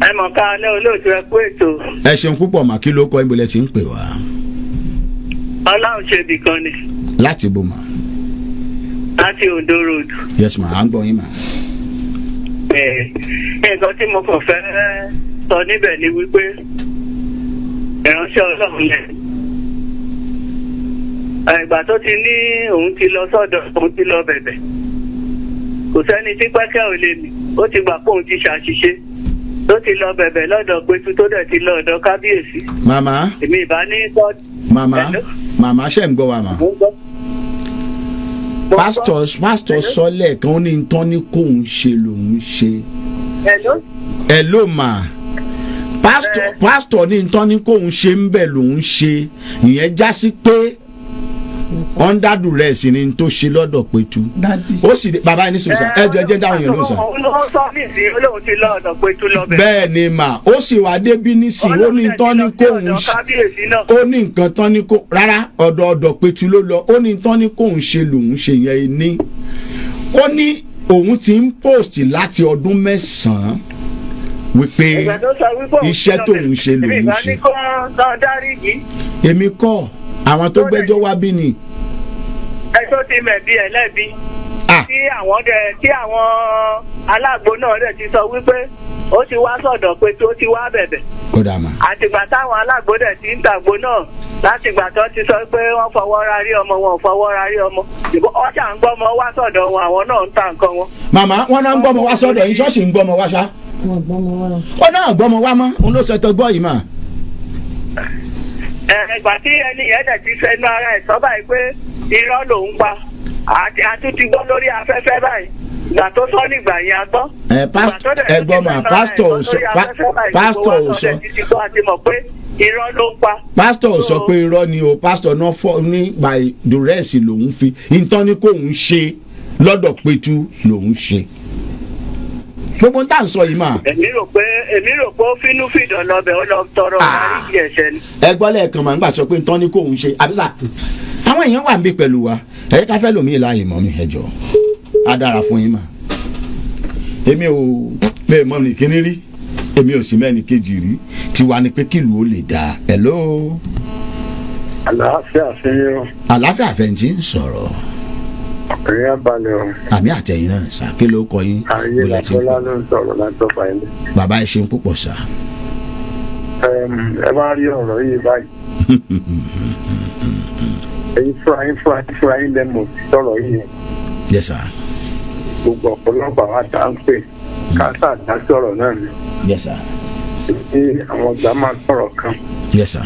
S8: ẹ mọ̀ ká alẹ́ olóòtú ẹ kú ètò.
S4: ẹ ṣeun púpọ̀ mà kí ló kọ́ ìbílẹ̀ tí ń pè wá.
S8: ọlọ́run ṣe bìkan ni.
S4: láti bò mà.
S8: láti Ondo Road.
S4: yes ma à ń gbọ́ yín ma.
S8: Nǹkan tí mo kàn fẹ́ sọ níbẹ̀ ni wípé ìránṣẹ́ Ọlọ́run yẹn ìgbà tó ti ní òun ti lọ sọ́dọ̀ òun ti lọ bẹ̀bẹ̀ kò sẹ́ni tí pẹ́kẹ́ ò lè mì ó ti gbà pé òun ti ṣàṣìṣe tó ti lọ bẹ̀bẹ̀ lọ́dọ̀ Pétu tó dẹ̀ ti lọ ọ̀dọ̀ kábíyèsí.
S4: màmá
S8: èmi ìbá ní kọ́.
S4: màmá ṣe ń gbọ́ wa mà. pásítọ̀ sọ́lẹ̀ kan ó ní tán ní kóun ṣe lòun ṣe. hello mà pásítọ̀ ní tán ní kóun ṣe ń bẹ̀ lòun ṣe ìyẹn já sí pé under duress ni tó ṣe lọ́dọ̀ Pétu ó sì bàbá yẹn ní sùn sá ẹ jẹ́ dáhùn yẹn ló sà. bẹ́ẹ̀ ni mà ó sì wá débí nísìn ó ní tán ní kóun ó ní nǹkan tán ní kó rárá ọ̀dọ̀ Pétu ló lọ ó ní tán ní kóun ṣe lòun ṣe yẹn ní ó ní òun ti ń post láti ọdún 9 wípé iṣẹ́ tóun ṣe lòun ṣe. èmi kọ́ àwọn tó gbẹ́jọ́ wá bí ni.
S8: ẹjọ́ ti mẹ̀bí ẹ̀ lẹ́bi. tí àwọn aláàgbò náà rẹ̀ ti sọ wípé ó ti wá sọ̀dọ̀ Pétu ó ti wá bẹ̀bẹ̀.
S4: ó dà mà.
S8: àtìgbà táwọn aláàgbò rẹ̀ ti ń tàgbò náà látìgbà tó ti sọ pé wọ́n fọwọ́ ra rí ọmọ wọn ò fọwọ́ ra rí ọmọ wọ́n ṣà ń gbọ́mọ wá sọ̀dọ̀ wọn àwọn náà ń ta nǹkan wọn.
S4: màmá wọn náà ń gbọ́mọ wá sọ́dọ̀ yín ṣọ́ọ̀ṣì ń gbọ́mọ wá ṣá. ó náà gbọ́mọ wá mọ́ òun ló ṣètò gbọ́ yìí mà.
S8: ìgbà tí ẹni yẹn dẹ̀ ti fẹnu ara ẹ̀ sọ báyìí pé irọ́ lòún pa àti ti gbọ́ lórí afẹ́fẹ́ báyìí ìgbà tó sọ nígbà yẹn a gbọ́.
S4: ẹ̀gbọ́n mà pásítọ̀ ò sọ pásítọ̀ ò sọ pé irọ́ ni o pásítọ̀ náà fọ́ ní by duress lòún fi ìtọ́ ni kóun ṣe lọ́dọ̀ Pétu lòún ṣe gbogbo tá à ń sọ yìí mà.
S8: èmi rò pé ó fínú fìdọ̀ lọ́bẹ̀ ó lọ tọrọ àríjì ẹ̀ṣẹ̀ ni.
S4: ẹ gbọ́ lẹ́ẹ̀kan mà nígbà tó pé ìtọ́ ni kóun ṣe àbísà àwọn èèyàn wà ń bí pẹ̀lú wa ẹ̀yẹ́ ká fẹ́ lòmí láàyè mọ́ mi ẹ̀jọ̀ á dára fún yín mà. èmi ò bẹ́ẹ̀ mọ́ mi kíní rí èmi ò sí mẹ́ni kejì rí tiwa ni pé kílù ó lè dáa. hello.
S7: àlàáfíà fẹ́yẹ́ o.
S4: àlàáfíà fẹ́ǹtì ń sọ̀rọ̀.
S7: ọ̀rẹ́ abalẹ̀ o.
S4: àmì àtẹ̀yìn náà sà kí ló kọ yín.
S7: ayé lọ́tọ́lá ló ń sọ̀rọ̀ látọ̀fà ilé.
S4: bàbá ẹ ṣeun púpọ̀ sà.
S7: ẹ bá rí ọ̀rọ̀ yìí báyìí. ẹ̀yin fúra yín lẹ́mọ̀ sọ̀rọ̀ yìí.
S4: yes sir.
S7: gbogbo ọ̀pọ̀lọpọ̀ àwọn àtà ń pè káṣá dá sọ̀rọ̀ náà ni.
S4: yes sir.
S7: ṣé àwọn ọ̀gá máa sọ̀rọ̀ kan.
S4: yes sir.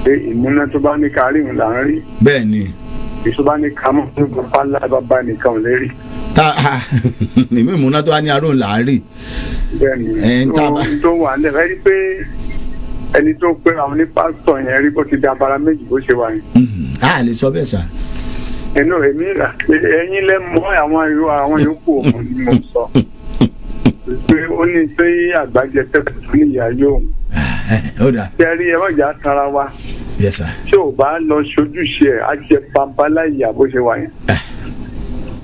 S7: pé ìmúná tó bá ní kárí ìhùn là ń rí.
S4: bẹ́ẹ̀ ni.
S7: èso bá ní kámọ́ tó bá lábàbá nìkan ò lè rí.
S4: nìmí ìmúná tó wá ní aró là ń rí.
S7: bẹ́ẹ̀ ni tó wà ní ẹ rí pé ẹni tó pé àwọn ní pásítọ̀ yẹn rí bó ti di abala méjì bó ṣe wà yẹn.
S4: a lè sọ bẹ́ẹ̀ sà.
S7: inú èmi rà ẹ̀yin lẹ mọ̀ àwọn yòókù òun ni mo sọ pé ó ní pé àgbájẹ tẹkùn tó ní ìyá yóò.
S4: ó dà.
S7: kẹrí ẹ mọ̀jà tara wa.
S4: yes sir.
S7: tí ò bá lọ sojúṣe ẹ á jẹ babaláyà bó ṣe wà yẹn.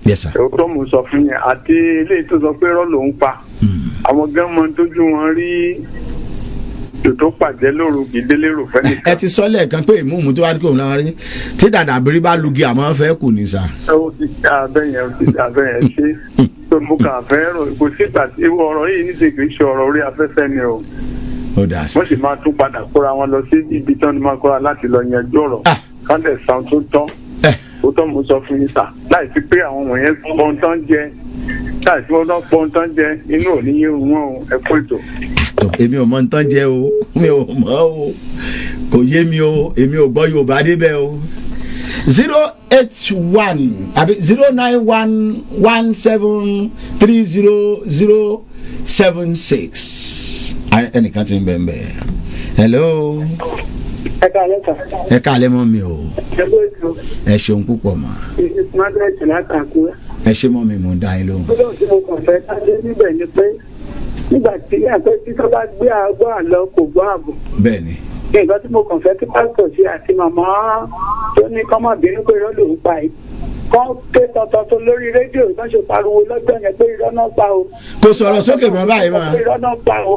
S4: yes sir.
S7: èyí tó mú sọ fún yẹn àti eléyìí tó sọ pé rọ́ lòún pa àwọn gánmọ tójú wọn rí tó pàjẹ́ lóru gidélérò fẹ́ni.
S4: ẹ ti sọ lẹ́ẹ̀kan pé ìmúmu tó wá ní kò náà rí tí dàdàbírí bá lugi àmọ́ fẹ́ kù ní sa.
S7: ó ti dá abẹ́yẹn ṣe tó mú kàn fẹ́ rò kò sígbà tí ọ̀rọ̀ yìí ní ṣe kì í ṣe ọ̀rọ̀ orí afẹ́fẹ́ ni o.
S4: ó dà sí.
S7: wọ́n sì máa tún padà kóra wọn lọ sí ibi tí wọ́n ti máa kóra láti lọ yanjú ọ̀rọ̀ káńtẹ̀ sàn tó tán ó tán mo sọ fún yín sà láì sí pé àwọn wọ̀nyẹn pọ́ńtán jẹ láì sí pọ́ńtán jẹ inú ò ní yé wọn ẹ kó ètò.
S4: èmi ò mọ nǹkan jẹ o mi ò mọ o kò yé mi o èmi ò gbọ́ Yorùbá débẹ̀ o 081 àbí 09117300076 ẹnìkan ti ń bẹ̀ ń bẹ̀ hello.
S8: ẹ káalẹ́ sà.
S4: ẹ káalẹ́ mọ́ mi o. ẹ ṣeun púpọ̀ mọ́. ẹ ṣe mọ́ mi mò ń dá yín lóhùn.
S8: gbọ́dọ̀ tí mo kàn fẹ́ sáájú níbẹ̀ ni pé nígbà tí àpẹ tí tó bá gbé àgbọ̀ àlọ́ kò gbọ́ ààbò.
S4: bẹ́ẹ̀ni.
S8: nǹkan tí mo kàn fẹ́ kí pásítọ̀ sí àti màmá tó ní kọ́mọ̀bínú pé irọ́ lòún pa yìí kán ké tọ̀tọ̀tọ̀ lórí rédíò tó ṣe pariwo lọ́jọ́ yẹn pé irọ́ náà pa o.
S4: kò sọ̀rọ̀ sókè mọ́ báyìí mọ́.
S8: irọ́ náà pa o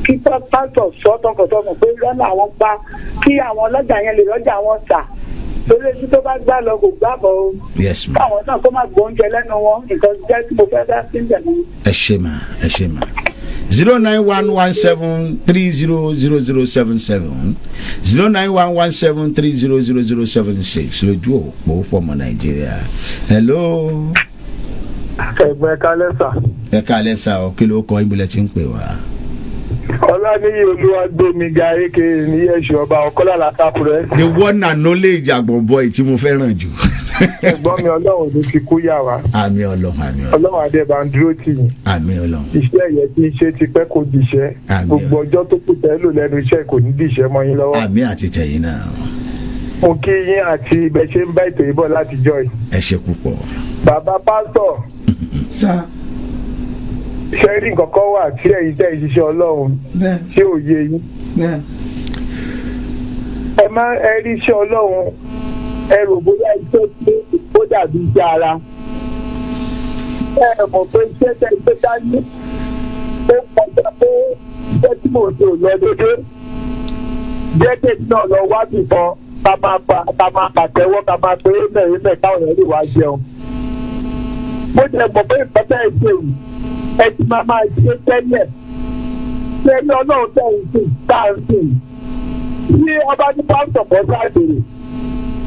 S8: kí pásítọ̀ sọ tọkàntọkàn pé irọ́ náà wọ́n pa kí àwọn ọlọ́jà yẹn lè rọ́jà wọn tà torí etí tó bá gbá lọ kò gbàbọ̀ o.
S4: yes ma.
S8: káwọn náà kó má gbóúnjẹ lẹ́nu wọn nǹkan jẹ́ tí mo fẹ́ dá sí ìbẹ̀ ni.
S4: ẹ ṣe ma 09117300077 09117300076 lójú òpó fọmọ nàìjíríà. hello.
S9: ẹgbẹ́ kálẹ́sà.
S4: ẹ kálẹ́sà ọ kí ló kọ ibùdó tí ń pè wá.
S9: ọláníyì olúwagbémiga aka ní ẹ̀ṣọ́ ọba ọ̀kọ́lá látàkùrẹ́.
S4: the one and only ìjàgbọ̀n boy tí mo fẹ́ràn jù.
S9: ẹ̀gbọ́n mi ọlọ́run ló ti kú yà wá.
S4: àmì ọlọ́run.
S9: ọlọ́run adé bá ń dúró tì yín.
S4: àmì ọlọ́run.
S9: iṣẹ́ yẹn tí ń ṣe ti pẹ́ kò dìṣẹ́. gbogbo ọjọ́ tó kù tẹ́ lò lẹ́nu iṣẹ́ kò ní dìṣẹ́ mọ́ yín lọ́wọ́.
S4: àmì àti tẹ̀yìn náà.
S9: mo kí yín àti ibẹ̀ ṣe ń bá ètò ìbọ̀ látijọ́ yìí.
S4: ẹ ṣe púpọ̀.
S9: bàbá pásítọ̀.
S1: sá.
S9: ṣe rí nǹkan kan wà tí ẹ̀yin tẹ́ ìṣiṣẹ́ ọlọ́run ṣé ò yé yín. ẹ máa ẹ rí iṣẹ́ ọlọ́run ẹ rò bóyá iṣẹ́ tí ó dàbí iṣẹ́ ara. ẹ mọ̀ pé iṣẹ́ tẹ́ iṣẹ́ dání ó kọjá pé iṣẹ́ tí mo ṣe ò lọ dédé. jẹ́kẹ̀ náà lọ wá bìkan ká máa pàtẹ́wọ́ ká máa pé mẹ́rin káwọn èèyàn lè wá jẹun. mo jẹ́ mọ̀ pé ìpẹ́tẹ́ ìṣe yìí ẹ ti máa ṣe tẹ́lẹ̀ tẹ́lẹ̀ ọlọ́run tẹ̀yìn sí táǹsì ní ọba ní pásítọ̀ bọ́ sáàdèrè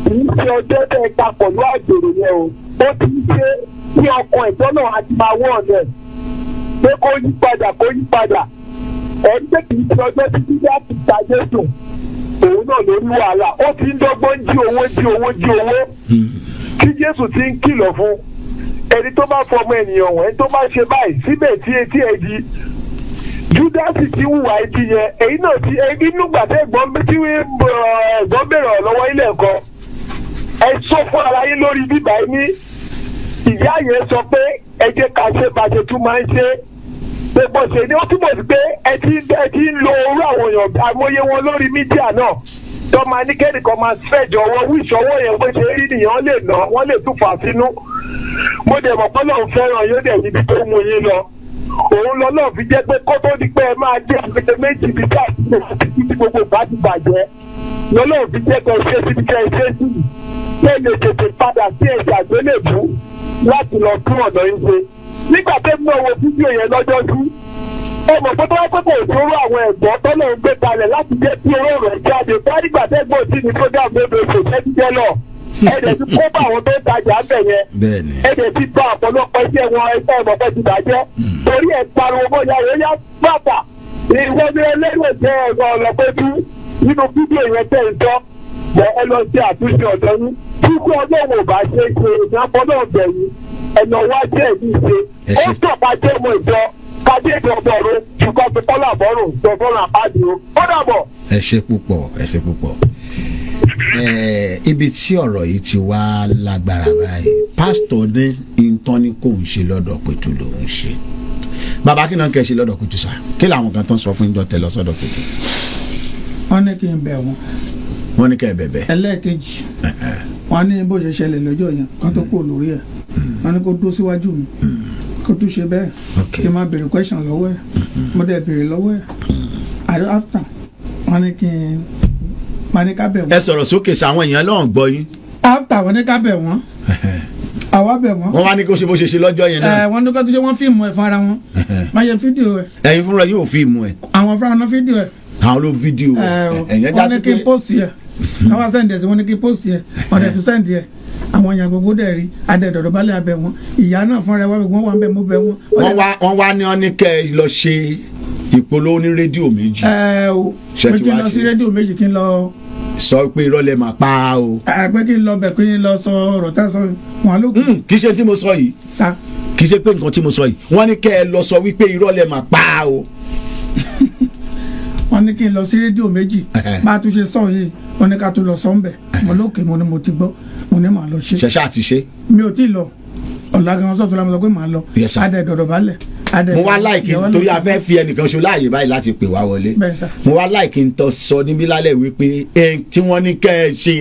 S9: kì í ṣe ọjọ́ tẹ̀ ká pọ̀lú àjèrè yẹn o ó ti ń ṣe ní ọkàn ẹ̀tọ́ náà á ti máa wọ̀ ọ̀nà ẹ̀ pé kó yí padà ẹ̀ ń tẹ̀ kì í ṣe ọjọ́ títí láti ta Jésù òun náà lórí wàhálà ó ti ń dọ́gbọ́n jí owó kí Jésù ti ń kìlọ̀ fún ẹni tó bá fọmọ ènìyàn wọ̀n ẹni tó bá ṣe báyìí síbẹ̀ tí etí ẹ di Júdásì ti hùwà etí yẹn èyí náà ti ẹbí nígbà tẹ ẹ̀gbọ́n bèrè lọ́wọ́ ilé ẹ̀kọ́ ẹ sọ fún ara yín lórí bíbá yín ní ìyá yẹn sọ pé ẹ jẹ́ ká ṣe bàjẹ tún máa ń ṣe gbogbo ṣe ni ó túbọ̀ sí pé ẹ ti ń lo orú àwọn èèyàn àmọye wọn lórí mídíà náà tó máa ní kẹ́nìkan máa fẹ́jọ wọn wíṣọwọ́ yẹn pé ṣe rí nìyẹn wọ́n lè tún fà sínú mo dẹ̀ mọ̀ pé lọ́run fẹ́ràn yóò dẹ̀ níbi tó mú yín lọ òun lọ náà fi jẹ́ pé kó tó di pé ẹ máa jẹ́ àpèjẹ méjì bí káàkiri títí gbogbo bá ti bàjẹ́ lọ́lọ́run fi jẹ́ pé ṣé síbi kẹ́ ẹ ṣe sí ṣé lè tètè padà sí ẹ̀ṣẹ̀ àgbélébú láti lọ tún ọ̀nà yín ṣe nígbà tó ń wo fídíò yẹn lọ́jọ́ sí ẹ mọ̀ pé tó wá pẹ́pẹ́ ìṣòro àwọn ẹ̀gbọ́n tó lọ́n gbé kalẹ̀ láti jẹ́ kí owó rẹ̀ jáde bá nígbà tẹ́gbọ́n tí ní program bébè kò fẹ́ jíjẹ́ lọ ẹ̀dẹ̀ ti kó bá àwọn tó ń tajà ń bẹ̀ yẹn ẹ̀dẹ̀ ti bá ọ̀pọ̀lọpọ̀ iṣẹ́ wọn ẹgbẹ́ ìmọ̀pẹ́ ti bàjẹ́ torí ẹ̀ pariwo bóyá yóò yá pàtà ìwọ ni ẹlẹ́rìí jẹ́ ẹ̀rọ ọ̀lọ́pẹ́jú nínú fídíò yẹn tẹ̀ ń tọ́ mọ ẹ lọ sí àtúnṣe ọ̀dọ́ yín kíkú ọlọ́run ò bá ṣe ṣe ìyàpọ̀ náà bẹ̀yìn ẹ̀nà wá jẹ́ ìdí ṣe ó tọ̀pá jẹ́ ọmọ ìjọ kájé ìjọba ọ̀run ṣùgbọ́n ti kọ́lá àbọ̀rùn ìjọba àpáàdì o ó dàbọ̀.
S4: ẹ ṣe púpọ̀ ibi tí ọ̀rọ̀ yìí ti wá lágbára báyìí pásítọ̀ ní ìtàn ni kò ń ṣe lọ́dọ̀ Pétù ló ń ṣe bàbá kí náà kẹ́ ṣe lọ́dọ̀ Pétù sá kí làwọn kan tó ń sọ fún ìjọ tẹ̀lé sọ́dọ̀ Pétù.
S1: wọ́n ní kí n bẹ̀ wọ́n.
S4: wọ́n ní kẹ́ ẹ bẹ̀bẹ̀.
S1: ẹlẹ́ẹ̀kejì wọ́n ní bó ṣe ṣẹlẹ̀ lọ́jọ́ yẹn kán tó kó lórí ẹ̀ wọ́n ní kó dúró síwájú mi kó tún ṣe bẹ́ẹ̀ kí n máa béèrè question lọ́wọ́ ẹ̀ mo dẹ̀ béèrè lọ́wọ́ ẹ̀ after wọ́n ní kí n máa ní ká bẹ̀ wọ́n.
S4: ẹ sọ̀rọ̀ sókè sí àwọn èèyàn lọ́hùn gbọ́ yín.
S1: after wọ́n ní ká bẹ̀ wọ́n àwa bẹ̀ wọ́n.
S4: wọ́n wá ní kó ṣe bó ṣe ṣe lọ́jọ́ yẹn náà.
S1: wọ́n ní kó tún ṣe wọ́n fíìmù ẹ̀ fún ara wọn máa yẹ fídíò ẹ̀.
S4: ẹ̀yin fúnra yóò fíìmù ẹ̀.
S1: àwọn fúnra wọn fídíò ẹ̀.
S4: àwọn ló fídíò ẹ̀
S1: wọ́n ní kí n post ẹ̀ àwọn sẹ́ǹdì ẹ̀ sí wọ́n ní kí n post ẹ̀ wọ́n dẹ̀ tún sẹ́ǹdì ẹ̀ àwọn èèyàn gbogbo dẹ̀ rí adẹ̀dọ̀dọ̀ balẹ̀ abẹ wọn ìyá náà fúnra wọn wà ń bẹ mo bẹ wọn.
S4: wọ́n wá ní ọ́ ní kẹ́ ẹ lọ ṣe ìpolówó ní rédíò méjì.
S1: o pé kí n lọ sí rédíò méjì kí n lọ.
S4: sọ pé irọ́ lẹ máa pa o.
S1: pé kí n lọ bẹ̀ kí n lọ sọ ọ̀rọ̀ tá a sọ wọn ló.
S4: kì í ṣe tí mo sọ yìí.
S1: sa.
S4: kì í ṣe pé nǹkan tí mo sọ yìí wọ́n ní kẹ́ ẹ lọ sọ wípé irọ́ lẹ máa pa o.
S1: wọ́n ní kí n lọ sí rédíò méjì bá a tún ṣe sọ yìí wọ́n ní ká tún lọ sọ ń bẹ̀ mo lókè mo ní mo ti gbọ́ mo ní màá lọ ṣe.
S4: ṣẹṣẹ àti ṣe.
S1: mi ò tí ì lọ ọ̀làgàn sọ̀tún la mo sọ pé màá lọ adẹ̀dọ̀dọ̀ balẹ̀.
S4: mo wá láìkí torí a fẹ́ fi ẹnìkan ṣo láàyè báyìí láti pè wá wọlé mo wá láìkí n tọ́ sọ níbí lálẹ́ wípé ẹn tí wọ́n ní kẹ́ ẹ ṣe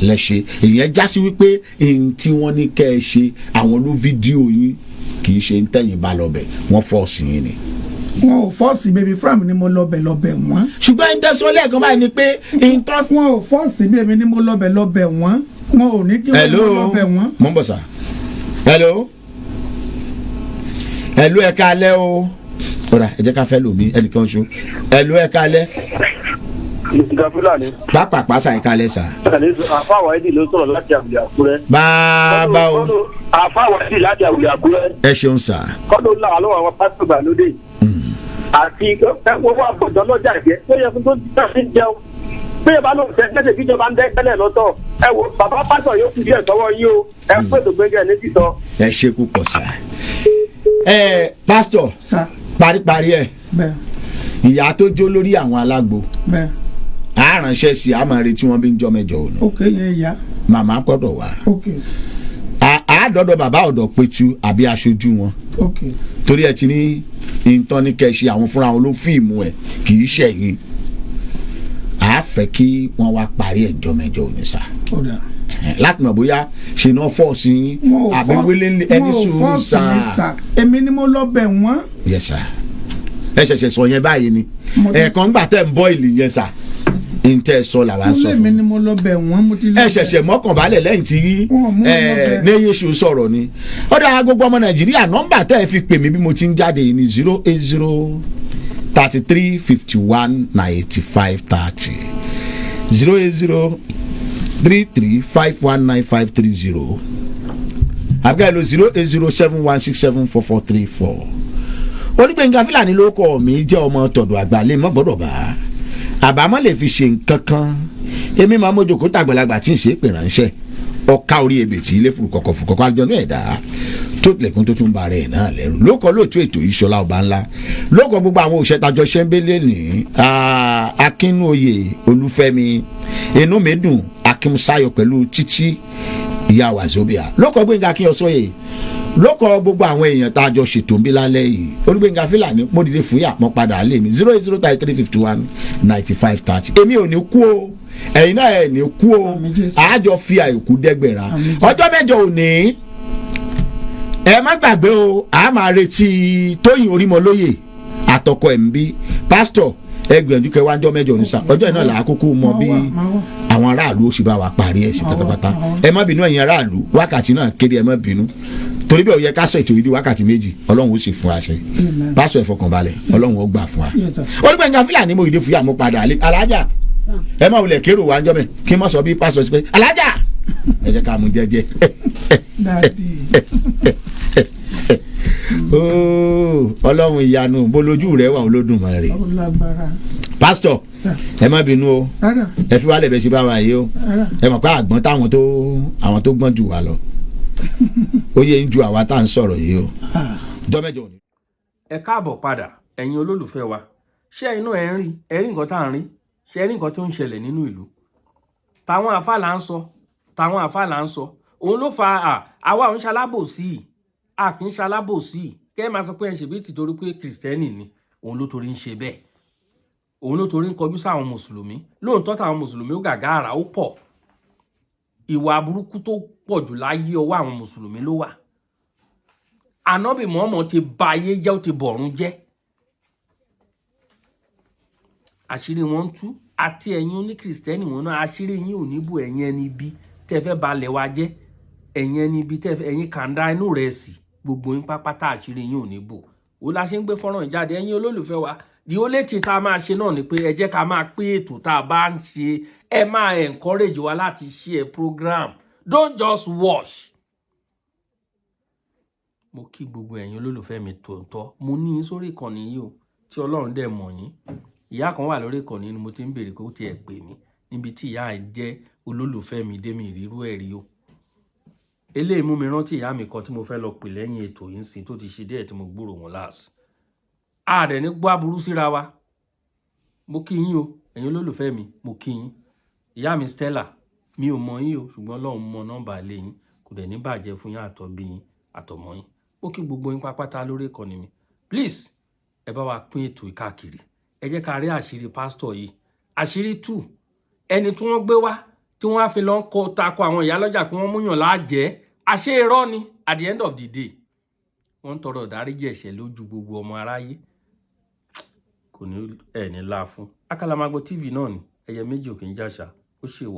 S4: lẹ́ṣẹ̀ ìyẹn já sí wípé ẹn tí wọ́n ní kẹ́ ẹ ṣe àwọn ló fídíò yín kì í ṣe ń tẹ̀yìn bá lọ bẹ̀ wọ́n fọ́ọ̀sì yín ni.
S1: wọn ò fọ́ọ̀sì baby fram ni mo lọ́bẹ̀ wọ́n.
S4: ṣùgbọ́n ẹni tẹ́sán lẹ́ẹ̀kan báyìí ni pé
S1: wọn ò fọ́ọ̀sì baby ni mo lọ́bẹ̀ wọ́n. wọn ò ní kí wọ́n lọ bẹ̀ wọ́n.
S4: mo ń bọ̀ sá. hello ẹ káalẹ́ o ọ̀rà ẹ jẹ́ ká fẹ́ lòmí ẹnìkan ṣo ẹ káalẹ́.
S9: ìgbà fúlàní.
S4: pápá pàṣà ẹ káalẹ́ sá.
S9: àfáwọ̀ ẹ̀dì ló sọ̀rọ̀ láti àwùjọ àkúrẹ́.
S4: bàbá o.
S9: àfáwọ̀ ẹ̀dì láti àwùjọ àkúrẹ́.
S4: ẹ ṣeun sá.
S9: kọ́dọ̀ làwọn lọ́wọ́ àwọn pásítọ̀ gbàlódé. àti owó àpòjọ lọ́jà ìgbẹ́ tó yẹ fún tó ti jẹun. bí ẹ bá lóun tẹ́sẹ̀ bí ìjọba ń dẹ́ tẹ́lẹ̀ lọ́tọ̀ ẹ wo bàbá pásítọ̀ yóò fi díẹ̀ sọ́wọ́ yín o ẹ pèsè gbẹ́gẹ́ ní títọ́.
S4: ẹ ṣe púpọ̀ sá. pásítọ̀ paríparí ẹ̀ ìyá tó jó lórí àwọn alágbo a ránṣẹ́ sí a máa retí wọn bí ń jọ mẹ́jọ òní.
S1: ok yẹn ìyá.
S4: màmá gbọ́dọ̀ wá.
S1: ok.
S4: a dọ́dọ̀ bàbá ọ̀dọ̀ pétu àbí aṣojú wọn.
S1: ok.
S4: torí ẹ ti ní ìtàn ní kẹ́ẹ̀ṣì àwọn fúnra wọn ló fíìmù ẹ̀ kì í ṣẹ̀yìn a fẹ́ kí wọ́n wá parí ẹ̀ ń jọ mẹ́jọ òní sá.
S1: ó dáa
S4: láti mọ̀ bóyá ṣe náà fọ́ọ̀sì àbí wílé ẹni sùúrù sá.
S1: èmi ni mo lọ bẹ̀ wọ́n.
S4: yẹ sá ẹ ṣẹ̀ṣẹ̀ sọ yẹn báyìí ni ẹ̀ẹ̀kan gbà tẹ̀ ń bọ́ ìlì yẹn sá n tẹ́ sọ làwa sọ
S1: èmi ni mo lọ bẹ̀ wọ́n mo ti lọ bẹ̀.
S4: ẹ ṣẹ̀ṣẹ̀ mọ́kànbalẹ̀ lẹ́yìn tí ní yéṣu sọ̀rọ̀ ni ó dára gbogbo ọmọ nàìjíríà nọ́mbà tẹ́ ẹ fi pè mí bí mo ti ń jáde ní 080 33 51 95 30 080 33519530 àbíká ìlú 08071674434 Onígbénga Fílàní ló kọ mi jẹ́ ọmọ tọ̀dọ̀ àgbà lè mọ́ gbọ́dọ̀ bá àbámọ́ lè fi ṣe nǹkan kan èmi máa mójókòó tàgbàlagbà tí ń ṣe é pè ránṣẹ́ ọ̀ka orí ebè tí ilé furukọ̀kọ̀ àjọ̀nú ẹ̀dá tó tilẹ̀kùn tó tún ba rẹ̀ náà lẹ́rù lókọ̀ lóòtú ètò ìṣọlá ọba ńlá lókọ̀ gbogbo àwọn òṣètajọ ṣẹ́ńbélé ní Akínóyè Olúfẹ́mi inú mi dùn Akínmusáyọ̀ pẹ̀lú Títí ìyá Wazobia lókọ̀ Gbénga Akínyọ̀sóyè lókọ̀ gbogbo àwọn èèyàn tá a jọ ṣètò ń bí lálẹ́ yìí Onígbénga Fílàní mo dìde fún yà mọ́ padà lé mi 08033519530 èmi ò ní kú o ẹ̀yin náà ẹ̀ ní kú o àájọ fi àìkú dẹ́gbẹ̀rà ọjọ́ mẹ́jọ òní ẹ má gbàgbé o a máa retí Tóyìn Orímọlóyè àtọkọ ẹ̀ ń bí pásítọ̀ ẹgbẹ̀rún kẹwàá ọjọ́ mẹ́jọ òní sá ọjọ́ náà là á kúkú mọ bí àwọn aráàlú ó sì bá wa parí ẹ̀ sí pátápátá ẹ má bínú ẹ̀yin aráàlú wákàtí náà kéde ẹ má bínú torí bí ó yẹ ká sọ ètò ìdí wákàtí méjì Ọlọ́run ó sì fún wa ṣe pásítọ̀ ẹ fọkànbalẹ̀ Ọlọ́run ó gbà fún wa Onígbénga Fílàní mo ìdí fúyà mo padà alájà ẹ má wulẹ̀ kérò wá ń jọ́ mẹ́ kí n má sọ bí pásítọ̀ ti pé alájà ẹ jẹ́ ká mú jẹ́jẹ́ Ọlọ́run ìyanu bolójú rẹ̀ wà Olódùmarè pásítọ̀ ẹ má bínú o ẹ fi wálẹ̀ bẹ́ẹ̀ ṣe bá wa yìí o ẹ mọ̀ pé àgbọ̀n táwọn tó gbọ́n jù wá lọ ó yẹ ń ju àwa tá à ń sọ̀rọ̀ yìí o ọjọ́ mẹ́jọ òní.
S3: ẹ káàbọ̀ padà ẹ̀yin olólùfẹ́ wa ṣé inú ẹ̀ ń rí ẹ̀rí nǹkan tá à ń rí ṣé ẹ̀rí nǹkan tó ń ṣẹlẹ̀ nínú ìlú táwọn àfáà là ń sọ òun ló fa àwa òun ṣalábòsí a kì í ṣalábòsí kẹ́ ẹ máa sọ pé ẹ ṣèbí tìtorí pé kìrìsìtẹ́nì ni òun ló torí ń ṣe bẹ́ẹ̀ òun ló torí ń kọjú sáwọn mùsùlùmí lóòótọ́ táwọn mùsùlùmí ó gàgá àrà ó pọ̀ ìwà burúkú tó pọ̀ jù láyé ọwọ́ àwọn mùsùlùmí ló wà ànábì Mùhámádù ti ba ayé jẹ́ ó ti bọ̀run jẹ́ àṣírí wọn ń tú àti ẹ̀yin oní kìrìsìtẹ́nì wọn náà àṣírí yín ò ní bò ẹ̀yin ẹni ibi tẹ́ fẹ́ balẹ̀ wa jẹ́ ẹ̀yin ẹni ibi tẹ́ fẹ́ ẹ̀yin kàńdá inú rẹ̀ sí gbogbo yín pápátá àṣírí yín ò ní bò ó la ṣe ń gbé fọ́nrán ìjáde ẹ̀yin olólùfẹ́ wa di ó létí tá a máa ṣe náà ni pé ẹ jẹ́ ká máa pín ètò tá a bá ń ṣe ẹ máa encourage wa láti share program don't just watch. mo kí gbogbo ẹ̀yin olólùfẹ́ mi tòótọ́ mo ní yín sórí ìkànnì yìí o tí Ọlọ́run dẹ̀ mọ̀ yín ìyá kan wà lórí ìkànnì ni mo ti ń béèrè pé ó ti ẹ̀ pè mí níbi tí ìyá ẹ̀ jẹ́ olólùfẹ́ mi dé mi ìrírú ẹ̀ rí o eléyìí mú mi rántí ìyá mi kan tí mo fẹ́ lọ pè lẹ́yìn ètò yìí sìn tó ti ṣe díẹ̀ tí mo gbúrò wọn láàsì àdẹ̀ ní gbọ́ aburú síra wa mo kí yín o ẹ̀yin olólùfẹ́ mi mo kí yín ìyá mi Stella mi ò mọ yín o ṣùgbọ́n Ọlọ́run mọ nọ́mbà ilé yín kò dẹ̀ ní bàjẹ́ fún yín àtọ́bí yín àtọmọ yín mo kí gbogbo yín pápátá lórí ìkànnì mi please ẹ bá wa pín ètò ìkáàkiri ẹ jẹ́ ká rí àṣírí pásítọ̀ yìí àṣírí 2 ẹni tí wọ́n gbé wá tí wọ́n á fi lọ ń kọ tako àwọn ìyálọ́jà kí wọ́n múyàn láàjẹ́ àṣé irọ́ ni at the end of the day wọ́n ń tọrọ ìdáríjì ẹ̀ṣẹ̀ lójú gbogbo ọmọ aráyé kò ní ẹ̀ ní láà fún Àkàlàmàgbò TV náà ni ẹyẹ méjì ò kì í jàṣà ó ṣèwọ.